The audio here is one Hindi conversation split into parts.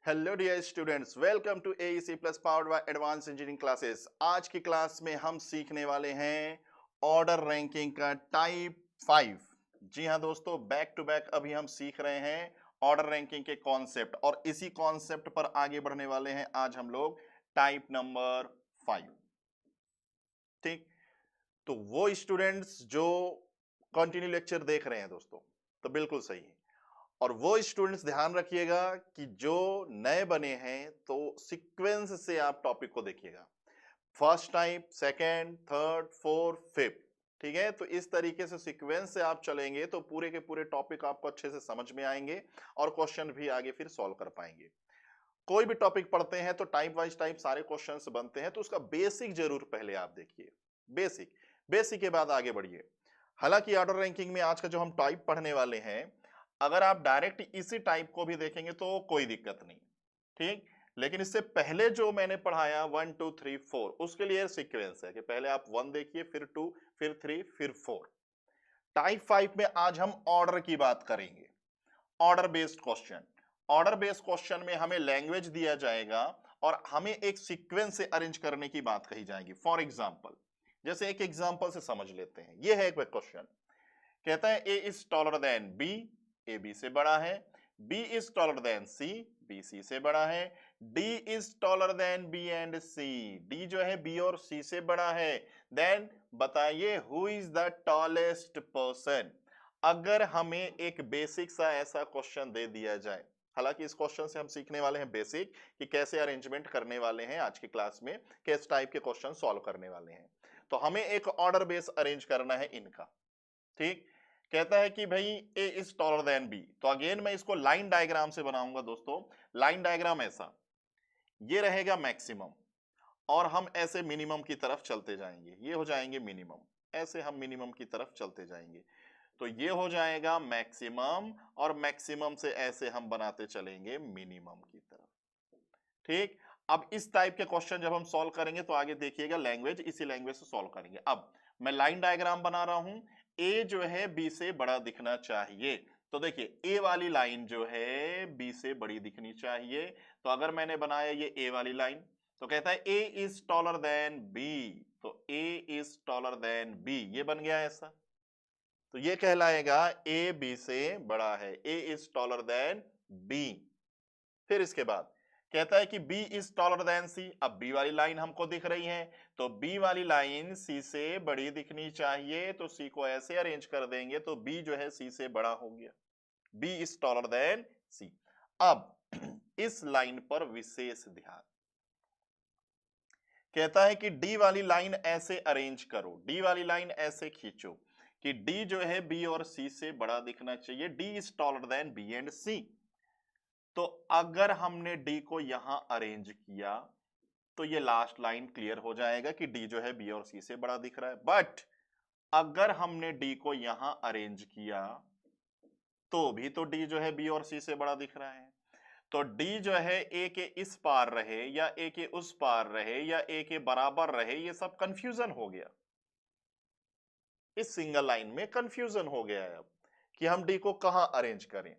Hello dear students, welcome to AEC plus powered by advance engineering classes. आज की क्लास में हम सीखने वाले हैं ऑर्डर रैंकिंग का टाइप 5। जी हाँ दोस्तों, बैक टू बैक अभी हम सीख रहे हैं ऑर्डर रैंकिंग के कॉन्सेप्ट और इसी कॉन्सेप्ट पर आगे बढ़ने वाले हैं आज हम लोग टाइप नंबर 5। ठीक, तो वो स्टूडेंट्स जो कंटिन्यू लेक्चर देख रहे हैं दोस्तों, तो बिल्कुल सही है। और वो स्टूडेंट्स ध्यान रखिएगा कि जो नए बने हैं तो सीक्वेंस से आप टॉपिक को देखिएगा। First type, second, third, fourth, fifth. ठीक है, तो इस तरीके से सीक्वेंस से आप चलेंगे तो पूरे के पूरे टॉपिक आपको अच्छे से समझ में आएंगे और क्वेश्चन भी आगे फिर सॉल्व कर पाएंगे। कोई भी टॉपिक पढ़ते हैं तो टाइप वाइज टाइप सारे क्वेश्चंस बनते हैं, तो उसका बेसिक जरूर पहले आप देखिए। बेसिक बेसिक के बाद आगे बढ़िए। हालांकि ऑर्डर रैंकिंग में आज का जो हम टाइप पढ़ने वाले हैं, अगर आप डायरेक्ट इसी टाइप को भी देखेंगे तो कोई दिक्कत नहीं। ठीक, लेकिन इससे पहले जो मैंने पढ़ाया 1 2 3 4, उसके लिए सीक्वेंस है कि पहले आप 1 देखिए, फिर 2, फिर 3, फिर 4। टाइप 5 में आज हम ऑर्डर की बात करेंगे। Order based question. Order based question में हमें लैंग्वेज दिया जाएगा और हमें एक सीक्वेंस से अरेंज करने की बात कही जाएगी। फॉर एग्जांपल, जैसे एक एग्जांपल से समझ लेते हैं। ये है एक क्वेश्चन, कहता है A is taller than B, A B से बड़ा है। B is taller than C, B C से बड़ा है। D is taller than B and C, D जो है बी और सी से बड़ा है। देन बताइए who is the tallest person. अगर हमें एक बेसिक सा ऐसा क्वेश्चन दे दिया जाए, हालांकि इस क्वेश्चन से हम सीखने वाले हैं बेसिक कि कैसे अरेंजमेंट करने वाले हैं आज की क्लास में, किस टाइप के क्वेश्चन सॉल्व करने वाले हैं, तो हमें एक ऑर्डर बेस अरेंज करना है इनका। ठीक, कहता है कि भाई ए इज टॉलर देन बी, तो अगेन मैं इसको लाइन डायग्राम से बनाऊंगा दोस्तों। लाइन डायग्राम ऐसा, ये रहेगा मैक्सिमम और हम ऐसे मिनिमम की तरफ चलते जाएंगे, ये हो जाएंगे मिनिमम, ऐसे हम मिनिमम की तरफ चलते जाएंगे, तो ये हो जाएगा मैक्सिमम और मैक्सिमम से ऐसे हम बनाते चलेंगे मिनिमम की तरफ। ठीक, अब इस टाइप के क्वेश्चन जब हम सॉल्व करेंगे तो आगे देखिएगा लैंग्वेज, इसी लैंग्वेज से सॉल्व करेंगे। अब मैं लाइन डायग्राम बना रहा हूं, ए जो है बी से बड़ा दिखना चाहिए, तो देखिए ए वाली लाइन जो है बी से बड़ी दिखनी चाहिए। तो अगर मैंने बनाया ये ए वाली लाइन, तो कहता है A is taller than B, तो ए इज टॉलर देन बी, ये बन गया ऐसा, तो ये कहलाएगा ए बी से बड़ा है, A is taller than B. फिर इसके बाद कहता है कि B is taller then C। अब B वाली लाइन हमको दिख रही है, तो B वाली लाइन C से बड़ी दिखनी चाहिए, तो C को ऐसे अरेंज कर देंगे तो B जो है C से बड़ा हो गया, B is taller then C। अब इस लाइन पर विशेष ध्यान, कहता है कि D वाली लाइन ऐसे अरेंज करो, D वाली लाइन ऐसे खींचो कि D जो है B और C से बड़ा दिखना चाहिए, D is taller then B and C। तो अगर हमने डी को यहां अरेंज किया तो ये लास्ट लाइन क्लियर हो जाएगा कि डी जो है बी और सी से बड़ा दिख रहा है। बट अगर हमने डी को यहां अरेंज किया तो भी तो डी जो है बी और सी से बड़ा दिख रहा है, तो डी जो है ए के इस पार रहे या ए के उस पार रहे या ए के बराबर रहे, ये सब कंफ्यूजन हो गया। इस सिंगल लाइन में कंफ्यूजन हो गया है अब कि हम डी को कहां अरेंज करें।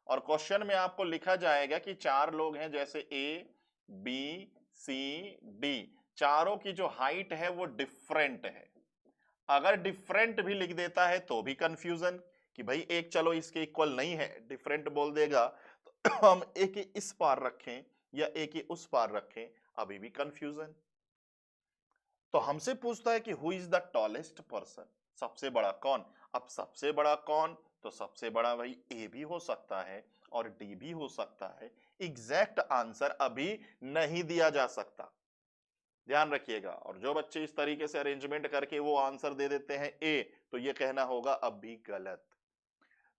और क्वेश्चन में आपको लिखा जाएगा कि चार लोग हैं, जैसे ए बी सी डी, चारों की जो हाइट है वो डिफरेंट है। अगर डिफरेंट भी लिख देता है तो भी कंफ्यूजन कि भाई एक चलो इसके इक्वल नहीं है, डिफरेंट बोल देगा तो हम ए के इस पार रखें या ए के उस पार रखें, अभी भी कंफ्यूजन। तो हमसे पूछता है कि who is the tallest person, सबसे बड़ा कौन। अब सबसे बड़ा कौन, तो सबसे बड़ा भाई ए भी हो सकता है और डी भी हो सकता है। एग्जैक्ट आंसर अभी नहीं दिया जा सकता, ध्यान रखिएगा। और जो बच्चे इस तरीके से अरेंजमेंट करके वो आंसर दे देते हैं ए, तो ये कहना होगा अब भी गलत।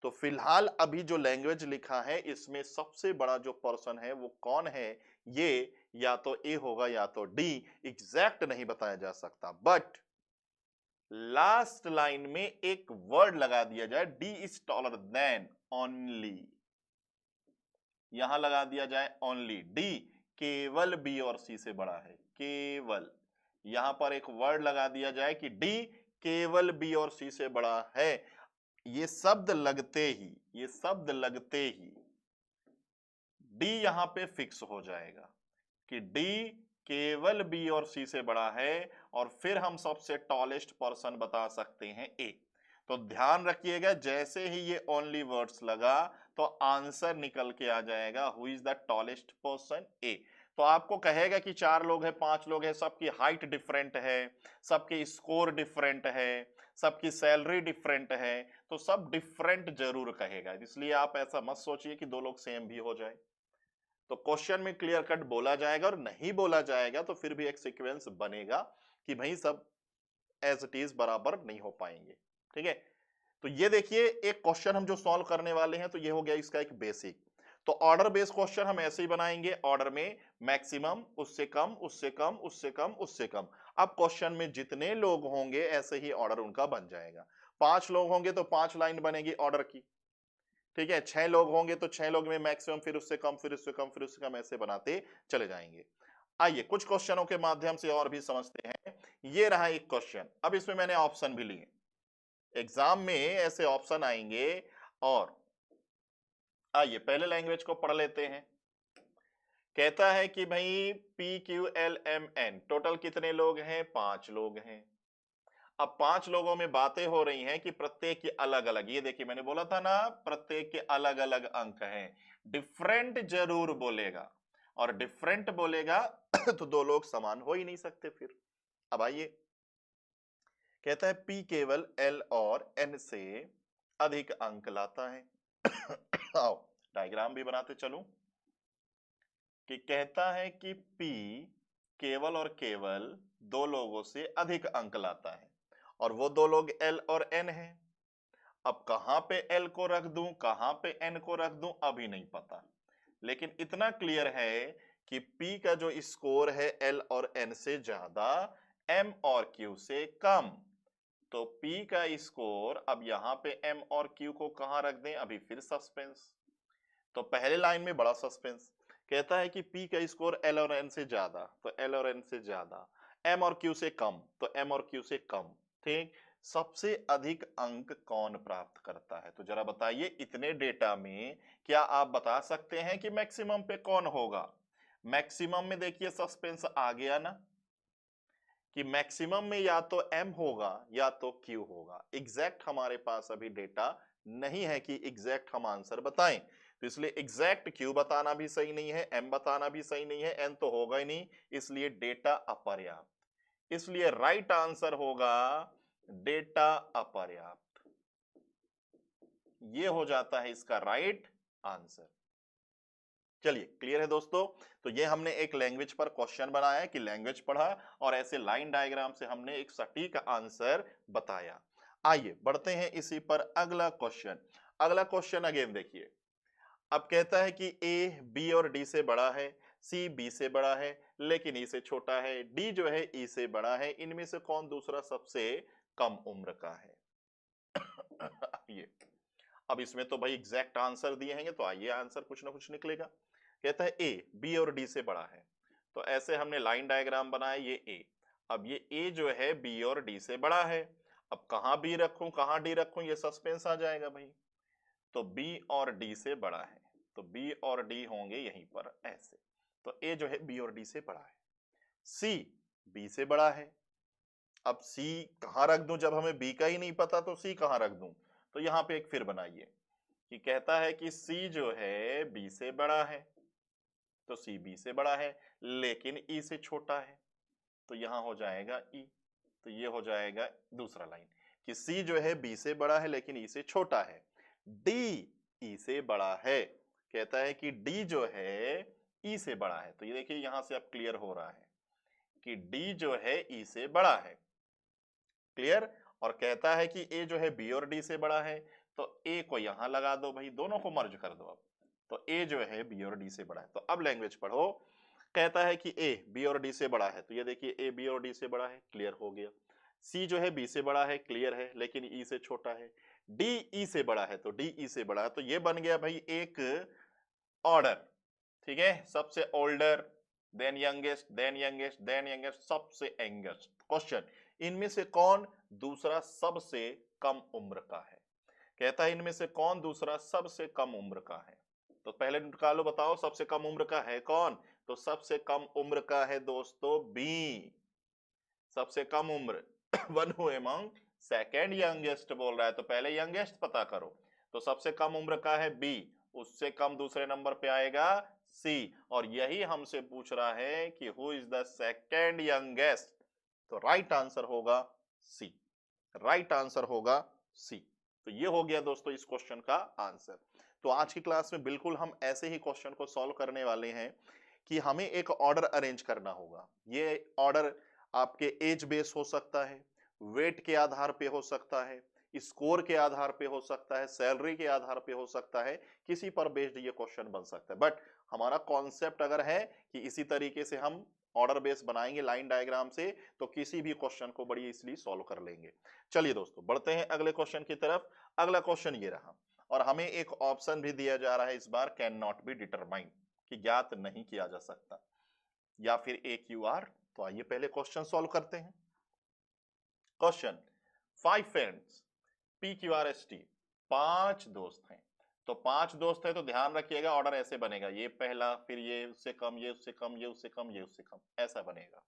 तो फिलहाल अभी जो लैंग्वेज लिखा है इसमें सबसे बड़ा जो पर्सन है वो कौन है, ये या तो ए होगा या तो डी, एग्जैक्ट नहीं बताया जा सकता। बट लास्ट लाइन में एक वर्ड लगा दिया जाए, D is taller than only, यहां लगा दिया जाए ओनली, डी केवल बी और सी से बड़ा है, केवल, यहां पर एक वर्ड लगा दिया जाए कि डी केवल बी और सी से बड़ा है। ये शब्द लगते ही डी यहां पे फिक्स हो जाएगा कि डी केवल बी और सी से बड़ा है, और फिर हम सबसे टॉलेस्ट पर्सन बता सकते हैं ए। तो ध्यान रखिएगा, जैसे ही ये ओनली वर्ड्स लगा तो आंसर निकल के आ जाएगा who is the tallest person A. तो आपको कहेगा कि 4 लोग हैं, 5 लोग हैं, सबकी हाइट डिफरेंट है, सबके स्कोर डिफरेंट है, सबकी सैलरी डिफरेंट है, तो सब डिफरेंट जरूर कहेगा। इसलिए आप ऐसा मत सोचिए कि 2 लोग सेम भी हो जाए। तो क्वेश्चन में क्लियर कट बोला जाएगा, और नहीं बोला जाएगा तो फिर भी एक सीक्वेंस बनेगा कि भाई सब एज इट इज बराबर नहीं हो पाएंगे। ठीक है, तो ये देखिए एक क्वेश्चन हम जो सॉल्व करने वाले हैं, तो ये हो गया इसका एक बेसिक। तो ऑर्डर बेस्ड क्वेश्चन हम ऐसे ही बनाएंगे, ऑर्डर में मैक्सिमम, उससे कम, उससे कम, उससे कम, उससे कम। अब क्वेश्चन में जितने लोग होंगे ऐसे ही ऑर्डर उनका बन जाएगा। 5 लोग होंगे तो 5 लाइन बनेगी ऑर्डर की। ठीक है, 6 लोग होंगे तो 6 लोग में मैक्सिमम, फिर उससे कम, फिर उससे कम, फिर उससे कम, ऐसे बनाते चले जाएंगे। आइए कुछ क्वेश्चनों के माध्यम से और भी समझते हैं। ये रहा एक क्वेश्चन, अब इसमें मैंने ऑप्शन भी लिए। एग्जाम में ऐसे ऑप्शन आएंगे, और आइए पहले लैंग्वेज को पढ़ लेते हैं। कहता है कि भाई P Q L M N total कितने लोग हैं? 5 लोग हैं। अब 5 लोगों में बातें हो रही हैं कि प्रत्येक के अलग अलग, ये देखिए मैंने बोला था ना प्रत्येक के अलग अलग अंक हैं। डिफरेंट जरूर बोलेगा, और डिफरेंट बोलेगा तो 2 लोग समान हो ही नहीं सकते फिर। अब आइए, कहता है पी केवल एल और एन से अधिक अंक लाता है। आओ डायग्राम भी बनाते चलूं, कि कहता है कि P केवल और केवल 2 लोगों से अधिक अंक लाता है, और वो 2 लोग L और N हैं। अब कहां पे L को रख दूं, कहां पे N को रख दूं, अभी नहीं पता, लेकिन इतना क्लियर है कि P का जो स्कोर है L और N से ज्यादा, M और Q से कम। तो P का स्कोर, अब यहाँ पे M और Q को कहां रख दें, अभी फिर सस्पेंस। तो पहले लाइन में बड़ा सस्पेंस, कहता है कि P का स्कोर L और N से ज्यादा, तो L और N से ज्यादा, M और Q से कम, तो M और Q से कम। ठीक, सबसे अधिक अंक कौन प्राप्त करता है? तो जरा बताइए, इतने डेटा में क्या आप बता सकते हैं कि मैक्सिमम पे कौन होगा? मैक्सिमम में देखिए सस्पेंस आ गया ना, कि मैक्सिमम में या तो M होगा या तो Q होगा। एग्जैक्ट हमारे पास अभी डेटा नहीं है कि एग्जैक्ट हम आंसर बताएं, तो इसलिए एग्जैक्ट Q बताना भी सही नहीं है, M बताना भी सही नहीं है, N तो होगा ही नहीं, इसलिए डेटा अपर्याप्त। इसलिए राइट आंसर होगा डेटा अपर्याप्त। ये हो जाता है इसका राइट आंसर। चलिए क्लियर है दोस्तों। तो ये हमने एक लैंग्वेज पर क्वेश्चन बनाया कि लैंग्वेज पढ़ा, और ऐसे लाइन डायग्राम से हमने एक सटीक आंसर बताया। आइए बढ़ते हैं इसी पर अगला क्वेश्चन। अगला क्वेश्चन अगेन देखिए, अब कहता है कि ए बी और डी से बड़ा है, सी बी से बड़ा है लेकिन ई से छोटा है, डी जो है ई से बड़ा है, इनमें से कौन दूसरा सबसे कम उम्र का है? ये अब इसमें तो भाई एग्जैक्ट आंसर दिए हैं, तो आइए आंसर कुछ ना कुछ निकलेगा। कहता है ए बी और डी से बड़ा है, तो ऐसे हमने लाइन डायग्राम बनाया, ये ए। अब ये ए जो है बी और डी से बड़ा है, अब कहां बी रखूं कहां डी रखूं, ये सस्पेंस आ जाएगा भाई। तो बी और डी से बड़ा है, तो बी और डी होंगे यहीं पर ऐसे। तो ए जो है बी और डी से बड़ा है। सी बी से बड़ा है, अब सी कहां रख दूं, जब हमें बी का ही नहीं पता तो सी कहां रख दूं? तो यहां पे एक फिर बनाइए, कि कहता है कि सी जो है बी से बड़ा है, तो सी बी से बड़ा है लेकिन ई से छोटा है, तो यहां हो जाएगा ई। तो ये हो जाएगा दूसरा लाइन, कि सी जो है बी से बड़ा है लेकिन ई से छोटा है। डी ई से बड़ा है, कहता है कि डी जो है ई से बड़ा है, तो ये देखिए यहां से अब क्लियर हो रहा है कि डी जो है ई से बड़ा है। क्लियर। और कहता है कि ए जो है बी और डी से बड़ा है, तो ए को यहां लगा दो भाई, दोनों को मर्ज कर दो। अब तो ए जो है बी और डी से बड़ा है, तो अब लैंग्वेज पढ़ो। कहता है कि ए बी और डी से बड़ा है, तो ये देखिए ए बी और डी से बड़ा है, क्लियर हो गया। सी जो है बी से बड़ा है, क्लियर है, लेकिन ई से छोटा है। डी ई से बड़ा है, तो डी ई से बड़ा है, तो ये बन गया भाई एक ऑर्डर। ठीक है, सबसे older, then youngest, then youngest, then youngest, सबसे यंगेस्ट। क्वेश्चन, इनमें से कौन दूसरा सबसे कम उम्र का है? कहता है इनमें से कौन दूसरा सबसे कम उम्र का है? तो पहले निकालो, बताओ सबसे कम उम्र का है कौन? तो सबसे कम उम्र का है दोस्तों बी, सबसे कम उम्र। One who among second youngest बोल रहा है, तो पहले यंगेस्ट पता करो। तो सबसे कम उम्र का है बी, उससे कम दूसरे नंबर पे आएगा सी, और यही हमसे पूछ रहा है कि who is the second youngest, तो राइट आंसर होगा सी, राइट आंसर होगा सी। तो ये हो गया दोस्तों इस क्वेश्चन का आंसर। तो आज की क्लास में बिल्कुल हम ऐसे ही क्वेश्चन को सॉल्व करने वाले हैं कि हमें एक ऑर्डर अरेंज करना होगा। ये ऑर्डर आपके एज बेस हो सकता है, वेट के आधार पे हो सकता है, स्कोर के आधार पे हो सकता है, सैलरी के आधार पे हो सकता है, किसी पर बेस्ड ये क्वेश्चन बन सकता है। बट हमारा कॉन्सेप्ट अगर है कि इसी तरीके से हम ऑर्डर बेस बनाएंगे लाइन डायग्राम से, तो किसी भी क्वेश्चन को बड़ी इजीली सॉल्व कर लेंगे। चलिए दोस्तों बढ़ते हैं अगले क्वेश्चन की तरफ। अगला क्वेश्चन ये रहा, और हमें एक ऑप्शन भी दिया जा रहा है इस बार, कैन नॉट बी डिटरमाइंड, कि ज्ञात नहीं किया जा सकता, या फिर ए क्यू आर। तो आइए पहले क्वेश्चन सॉल्व करते हैं। Question, 5 friends P Q R S T, 5 दोस्त हैं। तो 5 दोस्त है तो ध्यान रखिएगा ऑर्डर ऐसे बनेगा, ये पहला, फिर ये उससे कम, ये उससे कम, ये उससे कम, ये उससे कम, ऐसा बनेगा।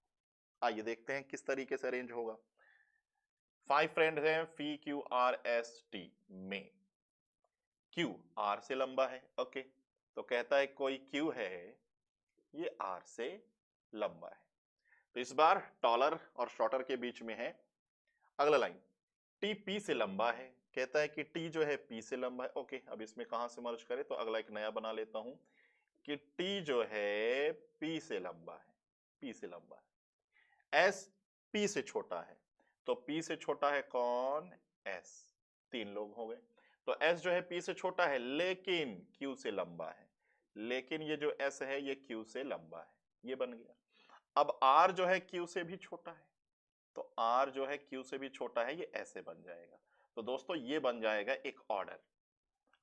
आइए देखते हैं किस तरीके से अरेंज होगा। 5 फ्रेंड्स हैं P Q R S T में, क्यू आर से लंबा है, ओके। तो कहता है कोई क्यू है, ये आर से लंबा है। तो इस बार टॉलर और शॉर्टर के बीच में है। अगला लाइन, टी पी से लंबा है, कहता है कि टी जो है पी से लंबा है, ओके। अब इसमें कहां से मर्ज करें, तो अगला एक नया बना लेता हूं कि टी जो है पी से लंबा है, पी से लंबा है। एस पी से छोटा है, तो पी से छोटा है कौन? एस। 3 लोग हो गए। तो एस जो है पी से छोटा है लेकिन क्यू से लंबा है, लेकिन ये जो एस है ये क्यू से लंबा है, ये बन गया। अब आर जो है क्यू से भी छोटा है, तो आर जो है क्यू से भी छोटा है, ये ऐसे बन जाएगा। तो दोस्तों ये बन जाएगा एक ऑर्डर।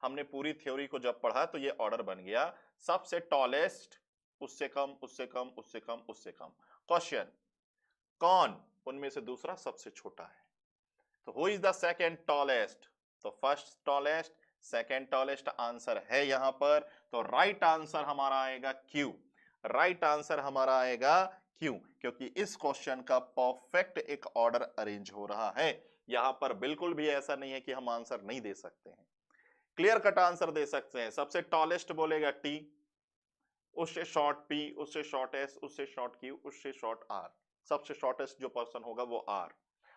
हमने पूरी थ्योरी को जब पढ़ा तो ये ऑर्डर बन गया, सबसे टॉलेस्ट, उससे कम, उससे कम, उससे कम, उससे कम। क्वेश्चन, कौन उनमें से दूसरा सबसे छोटा है? तो who is the second tallest? तो first tallest, second tallest answer है यहां पर। तो राइट आंसर हमारा आएगा क्यू, राइट आंसर हमारा आएगा क्यू, क्योंकि इस क्वेश्चन का परफेक्ट एक ऑर्डर अरेंज हो रहा है। यहां पर बिल्कुल भी ऐसा नहीं है कि हम आंसर नहीं दे सकते हैं, क्लियर कट आंसर दे सकते हैं। सबसे टॉलेस्ट बोलेगा टी, उससे शॉर्ट पी, उससे शॉर्ट एस, उससे शॉर्ट क्यू, उससे शॉर्ट आर। सबसे शॉर्टेस्ट जो पर्सन होगा वो आर,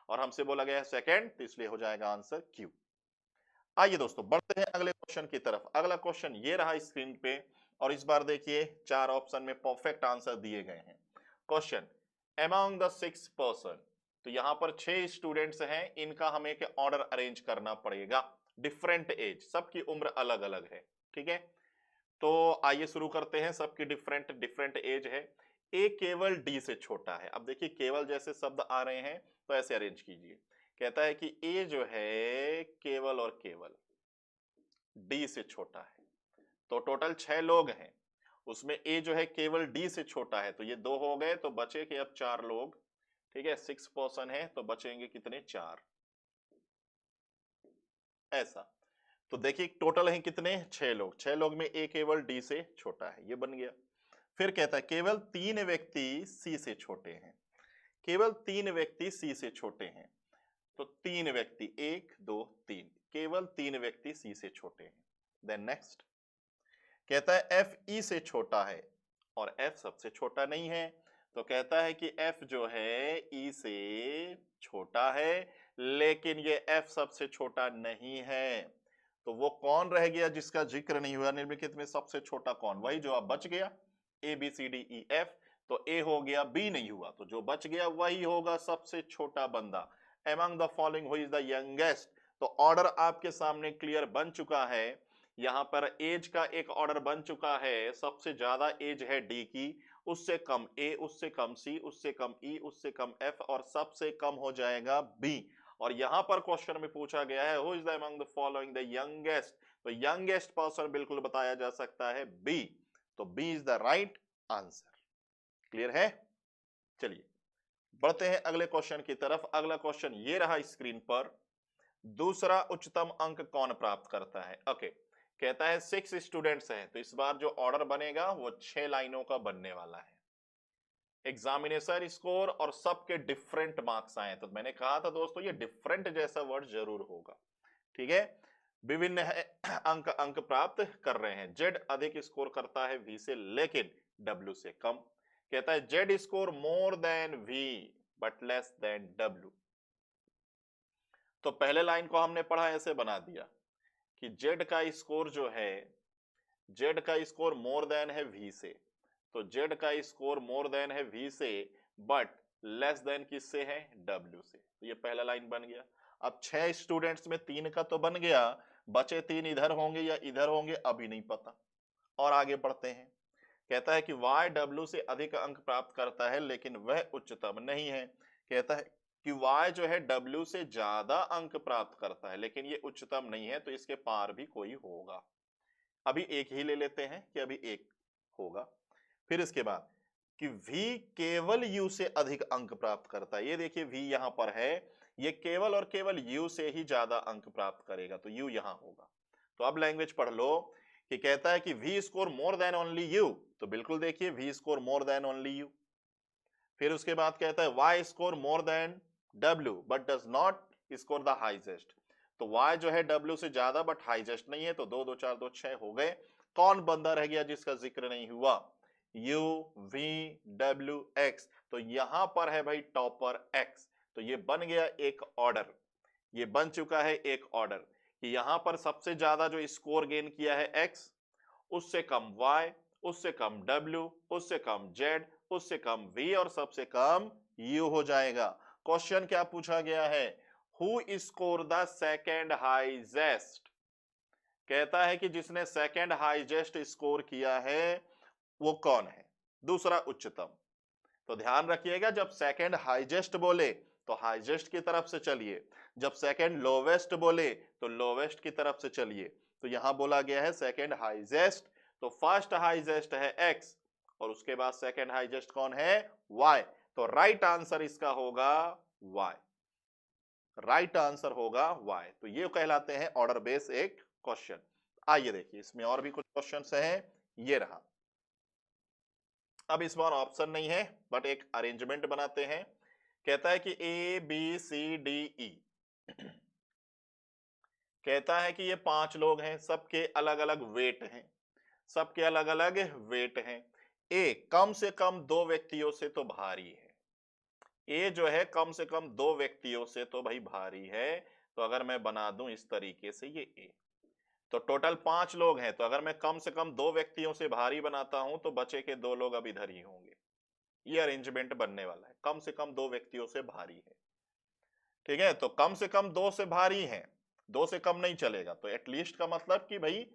और हमसे बोला गया है सेकेंड, तो इसलिए हो जाएगा आंसर क्यू। आइए दोस्तों बढ़ते हैं अगले क्वेश्चन की तरफ। अगला क्वेश्चन ये रहा स्क्रीन पे, और इस बार देखिए 4 ऑप्शन में परफेक्ट आंसर दिए गए हैं। क्वेश्चन, अमंग द 6 पर्सन, तो यहां पर 6 स्टूडेंट्स हैं, इनका हमें एक ऑर्डर अरेंज करना पड़ेगा। डिफरेंट एज, सबकी उम्र अलग अलग है, ठीक है। तो आइए शुरू करते हैं। सबकी डिफरेंट डिफरेंट एज है। ए केवल डी से छोटा है। अब देखिए केवल जैसे शब्द आ रहे हैं तो ऐसे अरेंज कीजिए। कहता है कि ए जो है केवल और केवल डी से छोटा है। तो टोटल 6 लोग हैं, उसमें ए जो है केवल डी से छोटा है, तो ये 2 हो गए, तो बचे कि अब 4 लोग, ठीक है। 6 पर्सन है तो बचेंगे कितने? 4, ऐसा। तो देखिए टोटल है कितने? 6 लोग। 6 लोग में ए केवल डी से छोटा है, ये बन गया। फिर कहता है केवल 3 व्यक्ति सी से छोटे हैं, केवल 3 व्यक्ति सी से छोटे हैं। तो 3 व्यक्ति, 1 2 3, केवल 3 व्यक्ति सी से छोटे हैं। देन नेक्स्ट कहता है एफ ई से छोटा है, और एफ सबसे छोटा नहीं है। तो कहता है कि एफ जो है ई से छोटा है, लेकिन ये एफ सबसे छोटा नहीं है। तो वो कौन रह गया जिसका जिक्र नहीं हुआ? निम्नलिखित में सबसे छोटा कौन? वही जो अब बच गया, A B C D E F. तो ए हो गया, बी नहीं हुआ, तो जो बच गया वही होगा सबसे छोटा बंदा। Among the following who is the youngest? तो ऑर्डर आपके सामने क्लियर बन चुका है। यहां पर एज का एक ऑर्डर बन चुका है। सबसे ज्यादा एज है डी की, उससे कम ए, उससे कम सी, उससे कम ई, उससे कम एफ, और सबसे कम हो जाएगा बी। और यहां पर क्वेश्चन में पूछा गया है who is the among the following the youngest? तो यंगेस्ट पर्सन बिल्कुल बताया जा सकता है बी। तो B is the right answer. Clear है? चलिए बढ़ते हैं अगले क्वेश्चन की तरफ। अगला क्वेश्चन ये रहा स्क्रीन पर, दूसरा उच्चतम अंक कौन प्राप्त करता है? ओके, कहता है 6 स्टूडेंट्स हैं, तो इस बार जो ऑर्डर बनेगा वो 6 लाइनों का बनने वाला है। एग्जामिनेशन स्कोर और सबके डिफरेंट मार्क्स आए, तो मैंने कहा था दोस्तों ये डिफरेंट जैसा वर्ड जरूर होगा, ठीक है। विभिन्न है, अंक अंक प्राप्त कर रहे हैं। जेड अधिक स्कोर करता है वी से लेकिन डब्ल्यू से कम। कहता है Z score more than V but less than W. तो पहले लाइन को हमने पढ़ा ऐसे बना दिया कि जेड का स्कोर जो है, जेड का स्कोर मोर देन है वी से, तो जेड का स्कोर मोर देन है वी से बट लेस देन किससे है, डब्ल्यू से। तो ये पहला लाइन बन गया। अब 6 स्टूडेंट्स में 3 का तो बन गया, बचे 3 इधर होंगे या इधर होंगे अभी नहीं पता। और आगे बढ़ते हैं। कहता है कि y w से अधिक अंक प्राप्त करता है लेकिन वह उच्चतम नहीं है। कहता है कि y जो है w से ज्यादा अंक प्राप्त करता है लेकिन ये उच्चतम नहीं है, तो इसके पार भी कोई होगा। अभी एक ही ले लेते हैं कि अभी एक होगा। फिर इसके बाद कि v केवल u से अधिक अंक प्राप्त करता है। ये देखिए v यहां पर है, ये केवल और केवल u से ही ज्यादा अंक प्राप्त करेगा, तो u यहां होगा। तो अब लैंग्वेज पढ़ लो कि कहता है कि v score more than only u, तो बिल्कुल देखिए v score more than only u। फिर उसके बाद कहता है y score more then w but does not score the highest, तो y जो है w से ज्यादा बट हाईएस्ट नहीं है, तो 2 2 4 2 6 हो गए। कौन बंदा रह गया जिसका जिक्र नहीं हुआ, u v w x, तो यहां पर है भाई टॉपर x। तो ये बन गया एक ऑर्डर, ये बन चुका है एक ऑर्डर कि यहां पर सबसे ज्यादा जो स्कोर गेन किया है x, उससे कम y, उससे कम w, उससे कम z, उससे कम v और सबसे कम u हो जाएगा। क्वेश्चन क्या पूछा गया है, who score the second highest. कहता है कि जिसने सेकेंड हाईएस्ट स्कोर किया है वो कौन है, दूसरा उच्चतम। तो ध्यान रखिएगा जब सेकेंड हाईएस्ट बोले तो हाईएस्ट की तरफ से चलिए, जब सेकेंड लोवेस्ट बोले तो लोवेस्ट की तरफ से चलिए। तो यहां बोला गया है सेकेंड हाईएस्ट, तो फर्स्ट हाईएस्ट है x और उसके बाद सेकेंड हाईएस्ट कौन है, y। तो राइट आंसर इसका होगा y, राइट आंसर होगा y। तो ये कहलाते हैं ऑर्डर बेस एक क्वेश्चन। आइए देखिए इसमें और भी कुछ क्वेश्चंस हैं, ये रहा। अब इस बार ऑप्शन नहीं है बट एक अरेंजमेंट बनाते हैं। कहता है कि ए बी सी डी ई, कहता है कि ये 5 लोग हैं, सबके अलग अलग वेट हैं, सबके अलग अलग वेट हैं। ए कम से कम 2 व्यक्तियों से तो भारी है, ए जो है कम से कम 2 व्यक्तियों से तो भाई भारी है। तो अगर मैं बना दूं इस तरीके से ये ए, तो टोटल 5 लोग हैं, तो अगर मैं कम से कम 2 व्यक्तियों से भारी बनाता हूं तो बचे के 2 लोग अब इधर ही होंगे। ये अरेंजमेंट बनने वाला है, कम से कम 2 व्यक्तियों से भारी है, ठीक है। तो कम से कम 2 से भारी है, 2 से कम नहीं चलेगा। तो एटलीस्ट का मतलब कि भाई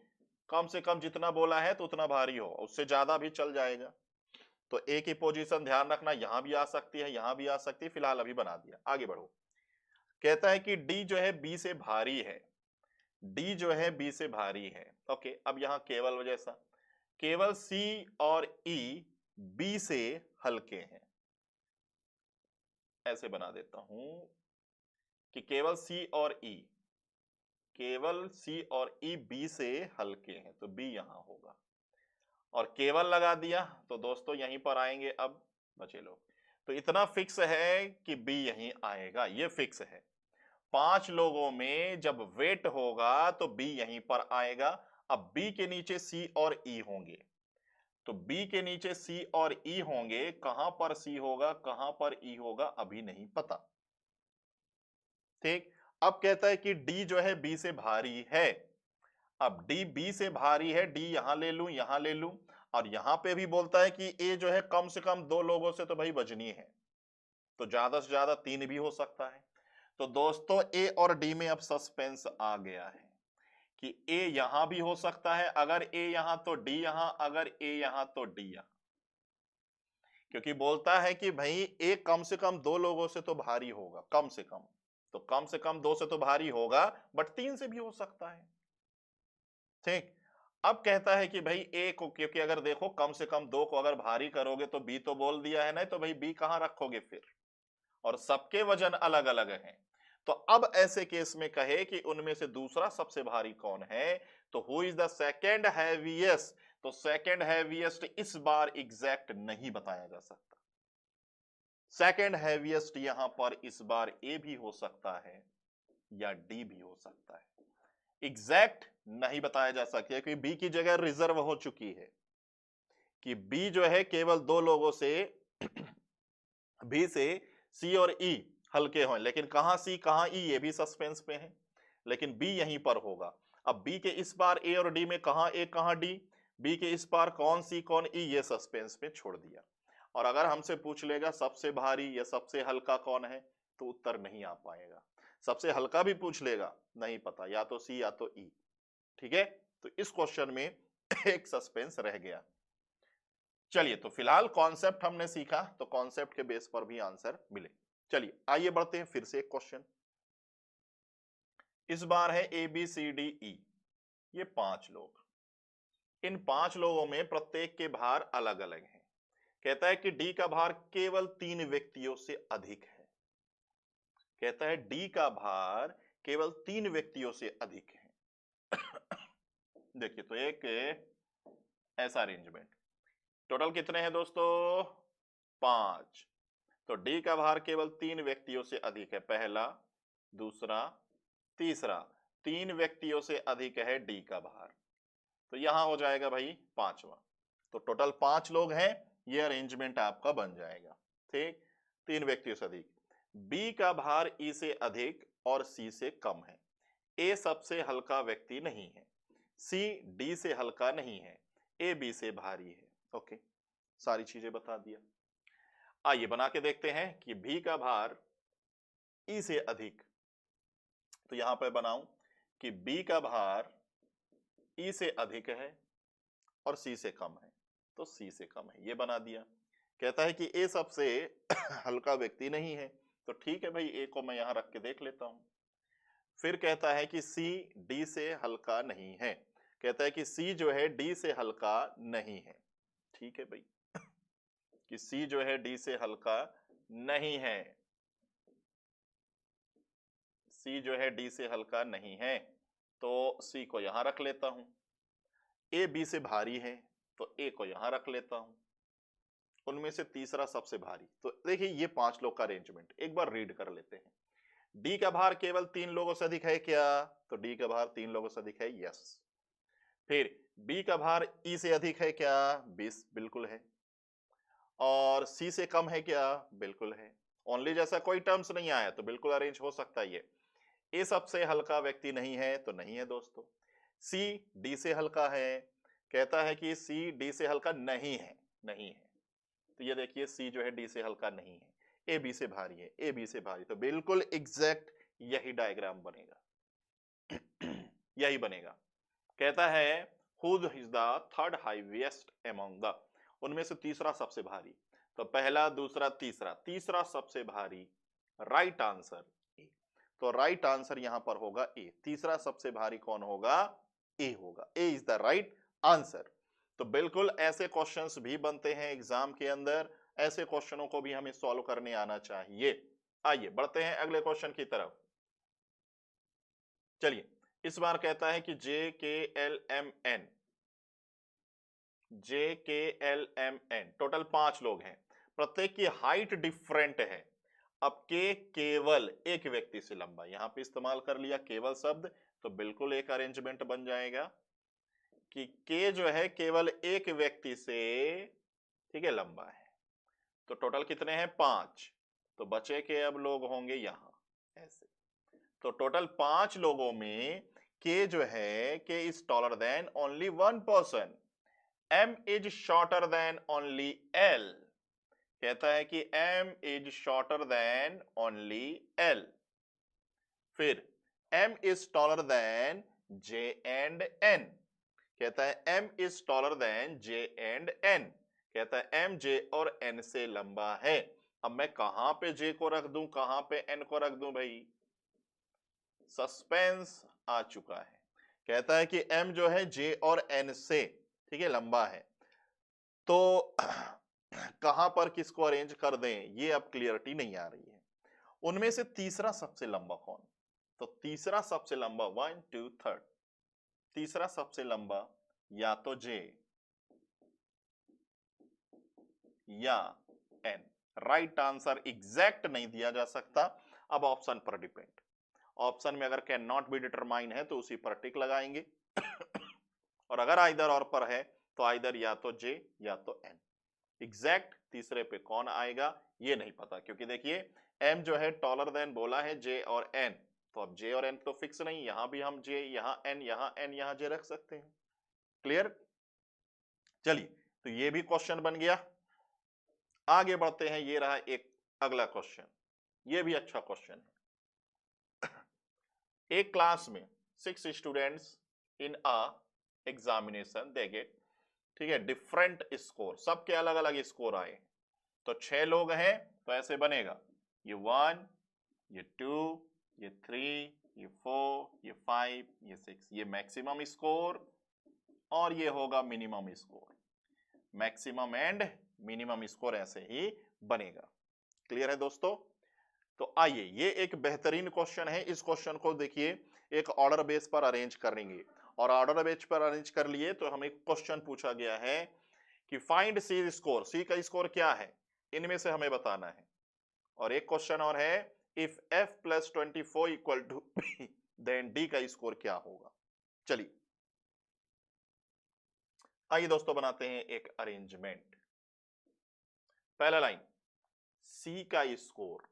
कम से कम जितना बोला है तो उतना भारी हो, उससे ज्यादा भी चल जाएगा। तो ए की पोजीशन ध्यान रखना, यहां भी आ सकती है, यहां भी आ सकती है, फिलहाल अभी बना दिया। आगे बढ़ो। कहता है कि डी जो है बी से भारी है, डी जो है बी से भारी है। ओके, अब यहां केवल जैसा, केवल सी और ई बी से हल्के हैं, ऐसे बना देता हूं कि केवल सी और ई, केवल सी और ई बी से हल्के हैं, तो बी यहां होगा। और केवल लगा दिया तो दोस्तों यहीं पर आएंगे अब बचे लोग। तो इतना फिक्स है कि बी यहीं आएगा, ये फिक्स है। 5 लोगों में जब वेट होगा तो बी यहीं पर आएगा। अब बी के नीचे सी और ई होंगे, तो बी के नीचे सी और ई होंगे, कहां पर सी होगा कहां पर ई होगा अभी नहीं पता, ठीक। अब कहता है कि डी जो है बी से भारी है। अब डी बी से भारी है, डी यहां ले लूं यहां ले लूं, और यहां पे भी बोलता है कि ए जो है कम से कम 2 लोगों से तो भाई बचनी है, तो ज्यादा से ज्यादा 3 भी हो सकता है। तो दोस्तों ए और डी में अब सस्पेंस आ गया है कि ए यहां भी हो सकता है, अगर ए यहां तो डी यहां, अगर ए यहां तो डी यहां, क्योंकि बोलता है कि भाई ए कम से कम 2 लोगों से तो भारी होगा, कम से कम, तो कम से कम 2 से तो भारी होगा बट 3 से भी हो सकता है, ठीक। अब कहता है कि भाई ए को, क्योंकि अगर देखो कम से कम 2 को अगर भारी करोगे तो बी तो बोल दिया है ना, तो भाई बी कहां रखोगे फिर, और सबके वजन अलग अलग हैं, तो अब ऐसे केस में कहे कि उनमें से दूसरा सबसे भारी कौन है, तो who is the second heaviest, तो सेकेंड हैवीएस्ट इस बार एग्जैक्ट नहीं बताया जा सकता। सेकेंड हैवीएस्ट यहां पर इस बार ए भी हो सकता है या डी भी हो सकता है, एग्जैक्ट नहीं बताया जा सकता क्योंकि बी की जगह रिजर्व हो चुकी है कि बी जो है केवल दो लोगों से बी से सी और ई हल्के हों, लेकिन कहां सी कहां ई ये भी सस्पेंस पे है, लेकिन बी यहीं पर होगा। अब बी के इस पार ए और डी में कहां ए कहां डी, बी के इस पार कौन सी कौन ई, ये सस्पेंस में छोड़ दिया। और अगर हमसे पूछ लेगा सबसे भारी या सबसे हल्का कौन है, तो उत्तर नहीं आ पाएगा। सबसे हल्का भी पूछ लेगा, नहीं पता, या तो सी या तो ई। ठीक है, तो इस क्वेश्चन में एक सस्पेंस रह गया। चलिए, तो फिलहाल कॉन्सेप्ट हमने सीखा, तो कॉन्सेप्ट के बेस पर भी आंसर मिले। चलिए आइए बढ़ते हैं फिर से एक क्वेश्चन। इस बार है ए बी सी डी ई, ये 5 लोग। इन 5 लोगों में प्रत्येक के भार अलग अलग हैं। कहता है कि डी का भार केवल 3 व्यक्तियों से अधिक है। कहता है डी का भार केवल 3 व्यक्तियों से अधिक है। देखिए, तो एक ऐसा अरेंजमेंट, टोटल कितने हैं दोस्तों, 5। तो डी का भार केवल 3 व्यक्तियों से अधिक है, पहला, दूसरा, तीसरा, 3 व्यक्तियों से अधिक है डी का भार, तो यहां हो जाएगा भाई 5वां। तो टोटल 5 लोग हैं, ये अरेंजमेंट आपका बन जाएगा। ठीक, 3 व्यक्तियों से अधिक। बी का भार ई से अधिक और सी से कम है। ए सबसे हल्का व्यक्ति नहीं है, सी डी से हल्का नहीं है, ए बी से भारी है। ओके, सारी चीजें बता दिया। आइए बना के देखते हैं कि बी का भार ई से अधिक, तो यहां पर बनाऊं कि बी का भार ई से अधिक है और सी से कम है, तो सी से कम है, ये बना दिया। कहता है कि ए सबसे हल्का व्यक्ति नहीं है, तो ठीक है भाई, ए को मैं यहां रख के देख लेता हूं। फिर कहता है कि सी डी से हल्का नहीं है। कहता है कि सी जो है डी से हल्का नहीं है। ठीक है भाई, कि सी जो है डी से हल्का नहीं है, सी जो है डी से हल्का नहीं है, तो सी को यहां रख लेता हूं। ए बी से भारी है, तो ए को यहां रख लेता हूं। उनमें से तीसरा सबसे भारी, तो देखिए ये 5 लोग का अरेंजमेंट एक बार रीड कर लेते हैं। डी का भार केवल 3 लोगों से अधिक है क्या, तो डी का भार 3 लोगों से अधिक है, यस। फिर बी का भार ई से अधिक है क्या, 20, बिल्कुल है। और सी से कम है क्या, बिल्कुल है। ओनली जैसा कोई टर्म्स नहीं आया तो बिल्कुल अरेंज हो सकता है ये। ए सबसे हल्का व्यक्ति नहीं है, तो नहीं है दोस्तों। सी डी से हल्का है, कहता है कि सी डी से हल्का नहीं है, नहीं है, तो ये देखिए सी जो है डी से हल्का नहीं है। ए बी से भारी है, ए बी से भारी, तो बिल्कुल एग्जैक्ट यही डायग्राम बनेगा। यही बनेगा। कहता है who is the third highest among the, उनमें से तीसरा सबसे भारी, तो पहला, दूसरा, तीसरा, तीसरा सबसे भारी, राइट आंसर ए। तो राइट आंसर यहां पर होगा ए, तीसरा सबसे भारी कौन होगा, ए होगा, ए इज द राइट आंसर। तो बिल्कुल ऐसे क्वेश्चंस भी बनते हैं एग्जाम के अंदर, ऐसे क्वेश्चनों को भी हमें सॉल्व करने आना चाहिए। आइए बढ़ते हैं अगले क्वेश्चन की तरफ। चलिए, इस बार कहता है कि जे के एल एम एन, जे के एल एम एन, टोटल 5 लोग हैं, प्रत्येक की हाइट डिफरेंट है। अब के केवल एक व्यक्ति से लंबा, यहां पे इस्तेमाल कर लिया केवल शब्द, तो बिल्कुल एक अरेंजमेंट बन जाएगा कि के जो है केवल एक व्यक्ति से, ठीक है, लंबा है। तो टोटल कितने हैं, 5, तो बचे के अब लोग होंगे यहां ऐसे। तो टोटल 5 लोगों में के जो है, K is taller than only 1 person, M is shorter than only L. कहता है कि M is shorter than only L. फिर M is taller than J and N. कहता है M is taller than J and N. कहता है एम जे और एन से लंबा है। अब मैं कहां पे जे को रख दूं, कहां पे एन को रख दूं भाई, सस्पेंस आ चुका है। कहता है कि एम जो है जे और एन से, ठीक है, लंबा है, तो कहां पर किसको अरेंज कर दें, ये अब क्लियरिटी नहीं आ रही है। उनमें से तीसरा सबसे लंबा कौन? तो तीसरा सबसे लंबा 1 2 3 तीसरा सबसे लंबा या तो J या N। राइट आंसर एग्जैक्ट नहीं दिया जा सकता, अब ऑप्शन पर डिपेंड। ऑप्शन में अगर कैन नॉट बी डिटरमाइन है तो उसी पर टिक लगाएंगे और अगर आइदर और पर है तो आइदर या तो J या तो N। एग्जैक्ट तीसरे पे कौन आएगा ये नहीं पता, क्योंकि देखिए M जो है टॉलर देन बोला है J और N, तो अब J और N तो फिक्स नहीं, यहां भी हम J यहां N यहां N यहां J रख सकते हैं। क्लियर? चलिए, तो ये भी क्वेश्चन बन गया। आगे बढ़ते हैं, ये रहा एक अगला क्वेश्चन, ये भी अच्छा क्वेश्चन है। एक क्लास में 6 students in a examination they get, ठीक है, डिफरेंट स्कोर, सबके अलग अलग स्कोर आए। तो 6 लोग हैं तो ऐसे बनेगा, ये 1 ये 2 ये 3 ये 4 ये 5 ये 6, ये मैक्सिमम स्कोर और ये होगा minimum score. Maximum and minimum score ऐसे ही बनेगा। क्लियर है दोस्तों? तो आइए, ये एक बेहतरीन क्वेश्चन है। इस क्वेश्चन को देखिए एक ऑर्डर बेस पर अरेंज करेंगे और ऑर्डर बेस पर अरेंज कर लिए तो हमें क्वेश्चन पूछा गया है कि फाइंड सी स्कोर, सी का स्कोर क्या है इनमें से हमें बताना है। और एक क्वेश्चन और है, if f + 24 equal to p then d का स्कोर क्या होगा। चलिए आइए दोस्तों बनाते हैं एक अरेंजमेंट। पहला लाइन, c का स्कोर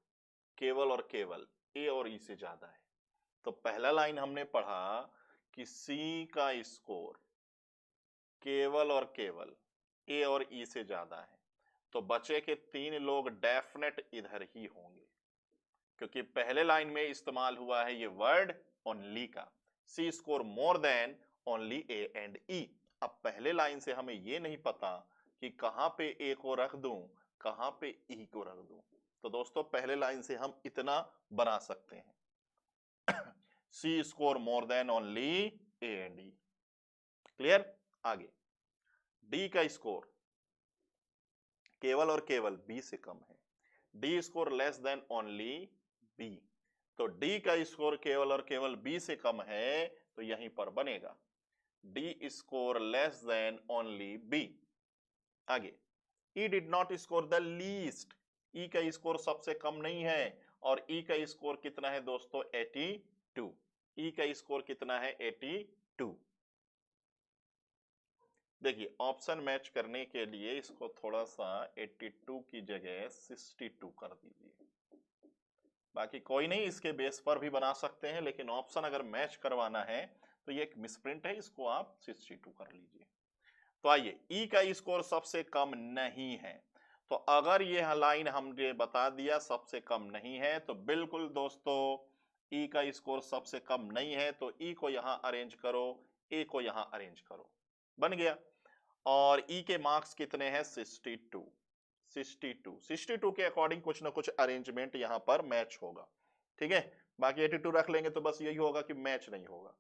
केवल और केवल a और e से ज्यादा है। तो पहला लाइन हमने पढ़ा कि c का स्कोर केवल और केवल a और e से ज्यादा है, तो बचे के 3 लोग डेफिनेट इधर ही होंगे, क्योंकि पहले लाइन में इस्तेमाल हुआ है ये वर्ड ओनली का, C score more than only A and E. अब पहले लाइन से हमें ये नहीं पता कि कहां पे ए को रख दूं कहां पे ई को रख दूं, तो दोस्तों पहले लाइन से हम इतना बना सकते हैं, C score more than only A and E. Clear? आगे, डी का स्कोर केवल और केवल बी से कम है, D score less than only B, तो डी का स्कोर केवल और केवल बी से कम है तो यहीं पर बनेगा D score less than only B. आगे, E did not score the least, E का स्कोर सबसे कम नहीं है और ई का स्कोर कितना है दोस्तों 82, ई का स्कोर कितना है 82। देखिए ऑप्शन मैच करने के लिए इसको थोड़ा सा 82 की जगह 62 कर दीजिए, बाकी कोई नहीं, इसके बेस पर भी बना सकते हैं, लेकिन ऑप्शन अगर मैच करवाना है तो ये एक मिसप्रिंट है, इसको आप 62 कर लीजिए। तो आइए, ई का स्कोर सबसे कम नहीं है, तो अगर ये लाइन हमने बता दिया सबसे कम नहीं है तो बिल्कुल दोस्तों ई का स्कोर सबसे कम नहीं है, तो ई को यहां अरेंज करो, ए को यहां अरेंज करो, बन गया। और ई के मार्क्स कितने हैं 62, 62 के अकॉर्डिंग कुछ ना कुछ अरेंजमेंट यहां पर मैच होगा, ठीक है। बाकी 82 रख लेंगे तो बस यही होगा कि मैच नहीं होगा,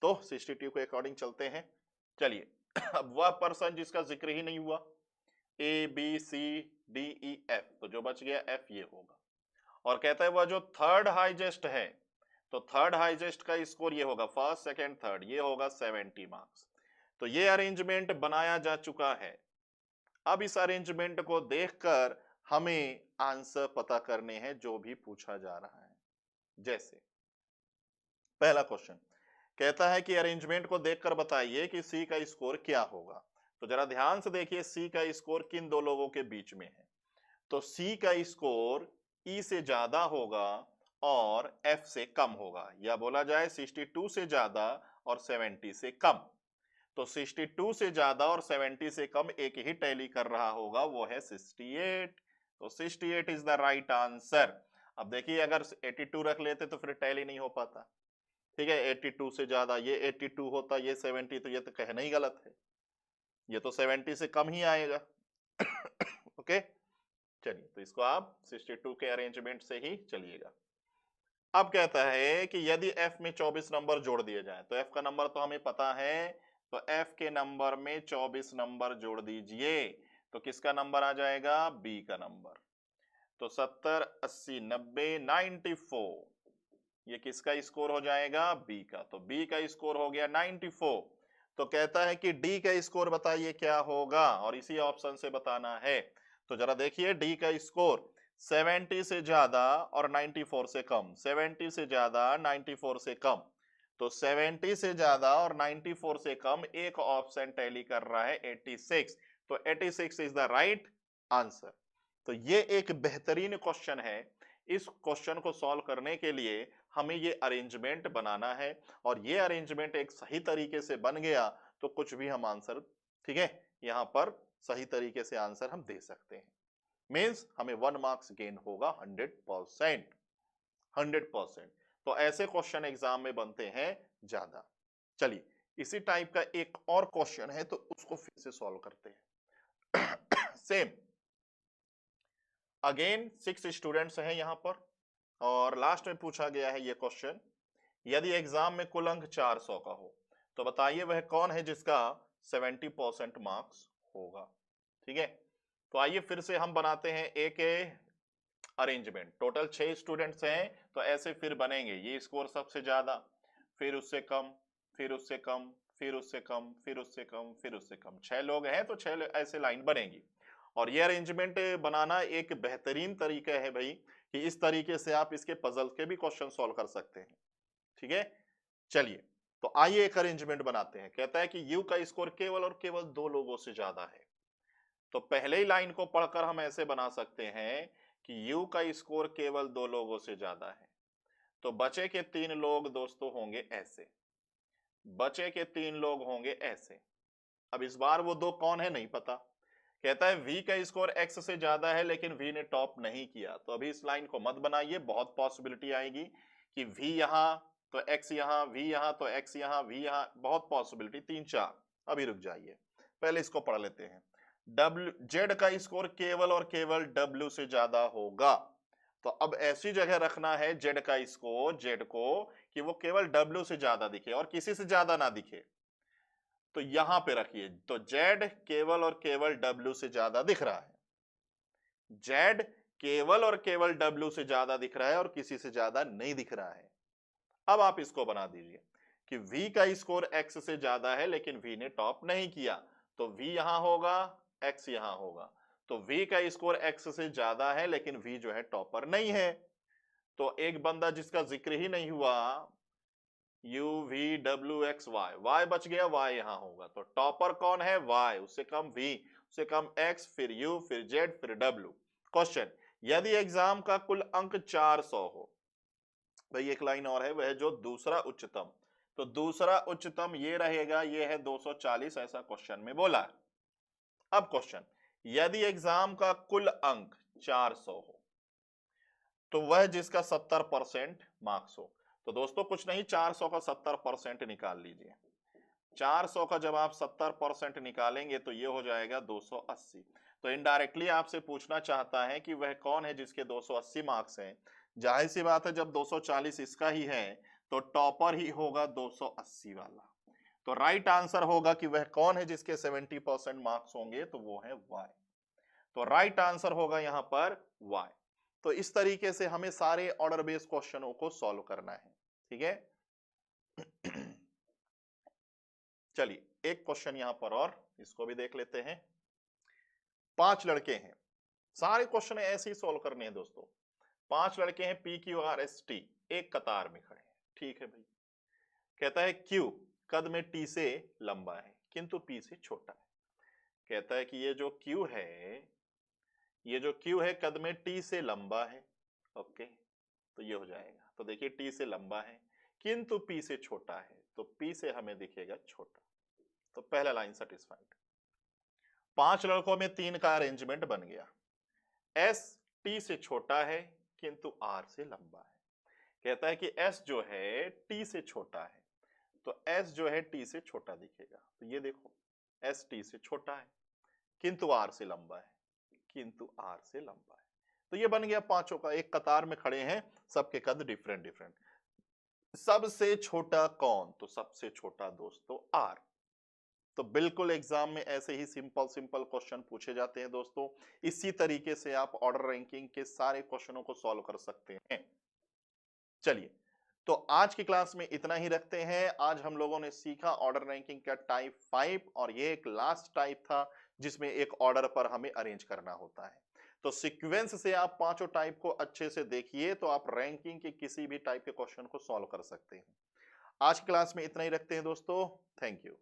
तो 62 के अकॉर्डिंग चलते हैं। चलिए अब वह पर्सन जिसका जिक्र ही नहीं हुआ, A B C D E F, तो जो बच गया एफ ये होगा, और कहता है वह जो थर्ड हाईएस्ट है, तो थर्ड हाईएस्ट का स्कोर ये होगा, फर्स्ट सेकंड थर्ड, ये होगा 70 मार्क्स। तो ये अरेंजमेंट बनाया जा चुका है। अब इस अरेंजमेंट को देखकर हमें आंसर पता करने हैं जो भी पूछा जा रहा है। जैसे पहला क्वेश्चन कहता है कि अरेंजमेंट को देखकर बताइए कि सी का स्कोर क्या होगा। तो जरा ध्यान से देखिए सी का स्कोर किन दो लोगों के बीच में है, तो सी का स्कोर ई से ज्यादा होगा और एफ से कम होगा, या बोला जाए 62 से ज्यादा और 70 से कम। तो 62 से ज्यादा और 70 से कम एक ही टैली कर रहा होगा, वो है 68, तो 68 इज द राइट आंसर। अब देखिए अगर 82 रख लेते तो फिर टैली नहीं हो पाता, ठीक है, 82 से ज्यादा ये 82 होता, ये 70, तो ये तो कहना ही गलत है, ये तो 70 से कम ही आएगा ओके, चलिए तो इसको आप 62 के अरेंजमेंट से ही चलिएगा। अब कहता है कि यदि f में 24 नंबर जोड़ दिए जाए, तो f का नंबर तो हमें पता है, तो f के नंबर में 24 नंबर जोड़ दीजिए, तो किसका नंबर आ जाएगा, b का नंबर। तो 70, 80, 90, 94, ये किसका स्कोर हो जाएगा? बी का। तो बी का स्कोर हो गया 94। तो कहता है कि डी का स्कोर बताइए क्या होगा, और इसी ऑप्शन से बताना है। तो जरा देखिए डी का स्कोर 70 से ज्यादा और 94 से कम, 70 से ज्यादा 94 से कम। तो 70 से ज्यादा और 94 से कम एक ऑप्शन टैली कर रहा है 86। तो 86 इज द राइट आंसर। तो ये एक बेहतरीन क्वेश्चन है। इस क्वेश्चन को सॉल्व करने के लिए हमें ये अरेंजमेंट बनाना है, और ये अरेंजमेंट एक सही तरीके से बन गया तो कुछ भी हम आंसर, ठीक है, यहाँ पर सही तरीके से आंसर हम दे सकते हैं। मीन्स हमें 1 मार्क्स गेन होगा 100%। 100%। तो ऐसे क्वेश्चन एग्जाम में बनते हैं ज्यादा। चलिए इसी टाइप का एक और क्वेश्चन है, तो उसको फिर से सॉल्व करते हैं। सेम अगेन 6 स्टूडेंट्स हैं यहां पर, और लास्ट में पूछा गया है ये क्वेश्चन, यदि एग्जाम में कुल अंक 400 का हो तो बताइए वह कौन है जिसका 70% मार्क्स होगा। ठीक है, तो आइए फिर से हम बनाते हैं एक अरेंजमेंट। टोटल 6 स्टूडेंट्स हैं, तो ऐसे फिर बनेंगे, ये स्कोर सबसे ज्यादा, फिर उससे कम, फिर उससे कम, फिर उससे कम, फिर उससे कम, फिर उससे कम। 6 लोग हैं तो 6 ऐसे लाइन बनेगी। और ये अरेंजमेंट बनाना एक बेहतरीन तरीका है भाई, कि इस तरीके से आप इसके पजल के भी क्वेश्चन सॉल्व कर सकते हैं। ठीक है, चलिए तो आइए एक अरेंजमेंट बनाते हैं। कहता है कि यू का स्कोर केवल और केवल 2 लोगों से ज्यादा है। तो पहले ही लाइन को पढ़कर हम ऐसे बना सकते हैं कि यू का स्कोर केवल 2 लोगों से ज्यादा है। तो बचे के 3 लोग दोस्तों होंगे ऐसे, बचे के 3 लोग होंगे ऐसे। अब इस बार वो 2 कौन है नहीं पता। कहता है v का स्कोर x से ज्यादा है लेकिन v ने टॉप नहीं किया। तो अभी इस लाइन को मत बनाइए, बहुत पॉसिबिलिटी आएगी कि v यहां तो x यहां, v यहां तो x यहां, v यहां, बहुत पॉसिबिलिटी 3-4। अभी रुक जाइए, पहले इसको पढ़ लेते हैं। z का स्कोर केवल और केवल w से ज्यादा होगा। तो अब ऐसी जगह रखना है z का स्कोर, z को, कि वो केवल w से ज्यादा दिखे और किसी से ज्यादा ना दिखे। तो यहां पे रखिए, तो z केवल और केवल w से ज्यादा दिख रहा है, z केवल और केवल w से ज्यादा दिख रहा है और किसी से ज्यादा नहीं दिख रहा है। अब आप इसको बना दीजिए कि v का स्कोर x से ज्यादा है लेकिन v ने टॉप नहीं किया। तो v यहां होगा, x यहां होगा। तो v का स्कोर x से ज्यादा है लेकिन v जो है टॉपर नहीं है। तो एक बंदा जिसका जिक्र ही नहीं हुआ, U V W X Y, Y बच गया, वाई यहां होगा। तो टॉपर कौन है? वाई, उससे कम वी, उससे कम एक्स, फिर यू, फिर जेड, फिर डब्ल्यू। क्वेश्चन, यदि एग्जाम का कुल अंक 400 हो, भाई एक लाइन और है, वह जो दूसरा उच्चतम, तो दूसरा उच्चतम ये रहेगा, ये है 240, ऐसा क्वेश्चन में बोला है। अब क्वेश्चन, यदि एग्जाम का कुल अंक 400 हो तो वह जिसका 70% मार्क्स हो। तो दोस्तों कुछ नहीं, 400 का 70% निकाल लीजिए। 400 का जब आप 70% निकालेंगे तो ये हो जाएगा 280। तो इनडायरेक्टली आपसे पूछना चाहता है कि वह कौन है जिसके 280 मार्क्स हैं। जाहिर सी बात है, जब 240 इसका ही है तो टॉपर ही होगा 280 वाला। तो राइट आंसर होगा कि वह कौन है जिसके 70% मार्क्स होंगे, तो वो है वाई। तो राइट आंसर होगा यहां पर वाई। तो इस तरीके से हमें सारे ऑर्डर बेस्ड क्वेश्चनों को सॉल्व करना है। ठीक है, चलिए एक क्वेश्चन यहां पर और, इसको भी देख लेते हैं। 5 लड़के हैं, सारे क्वेश्चन ऐसे ही सॉल्व करने हैं दोस्तों। 5 लड़के हैं, P Q R S T, एक कतार में खड़े हैं। ठीक है भाई, कहता है क्यू कद में टी से लंबा है किंतु पी से छोटा है। कहता है कि ये जो क्यू है, ये जो क्यू है कद में टी से लंबा है। ओके, तो ये हो जाएगा। तो देखिए टी से लंबा है किंतु पी से छोटा है, तो पी से हमें दिखेगा छोटा। तो पहला लाइन सेटिस्फाइड। 5 लड़कों में 3 का अरेंजमेंट बन गया। एस टी से छोटा है किंतु आर से लंबा है। कहता है कि एस जो है टी से छोटा है, तो एस जो है टी से छोटा दिखेगा। तो ये देखो, एस टी से छोटा है किंतु आर से लंबा है, किंतु आर से लंबा है। तो ये बन गया पांचों का, एक कतार में खड़े हैं, सबके कद डिफरेंट डिफरेंट। सबसे छोटा कौन? तो सबसे छोटा दोस्तों आर। तो बिल्कुल एग्जाम में ऐसे ही सिंपल सिंपल क्वेश्चन पूछे जाते हैं दोस्तों। इसी तरीके से आप ऑर्डर रैंकिंग के सारे क्वेश्चनों को सॉल्व कर सकते हैं। चलिए, तो आज की क्लास में इतना ही रखते हैं। आज हम लोगों ने सीखा ऑर्डर रैंकिंग का टाइप 5 और ये एक लास्ट टाइप था जिसमें एक ऑर्डर पर हमें अरेंज करना होता है। तो सीक्वेंस से आप पांचों टाइप को अच्छे से देखिए तो आप रैंकिंग के किसी भी टाइप के क्वेश्चन को सॉल्व कर सकते हैं। आज की क्लास में इतना ही रखते हैं दोस्तों। Thank you.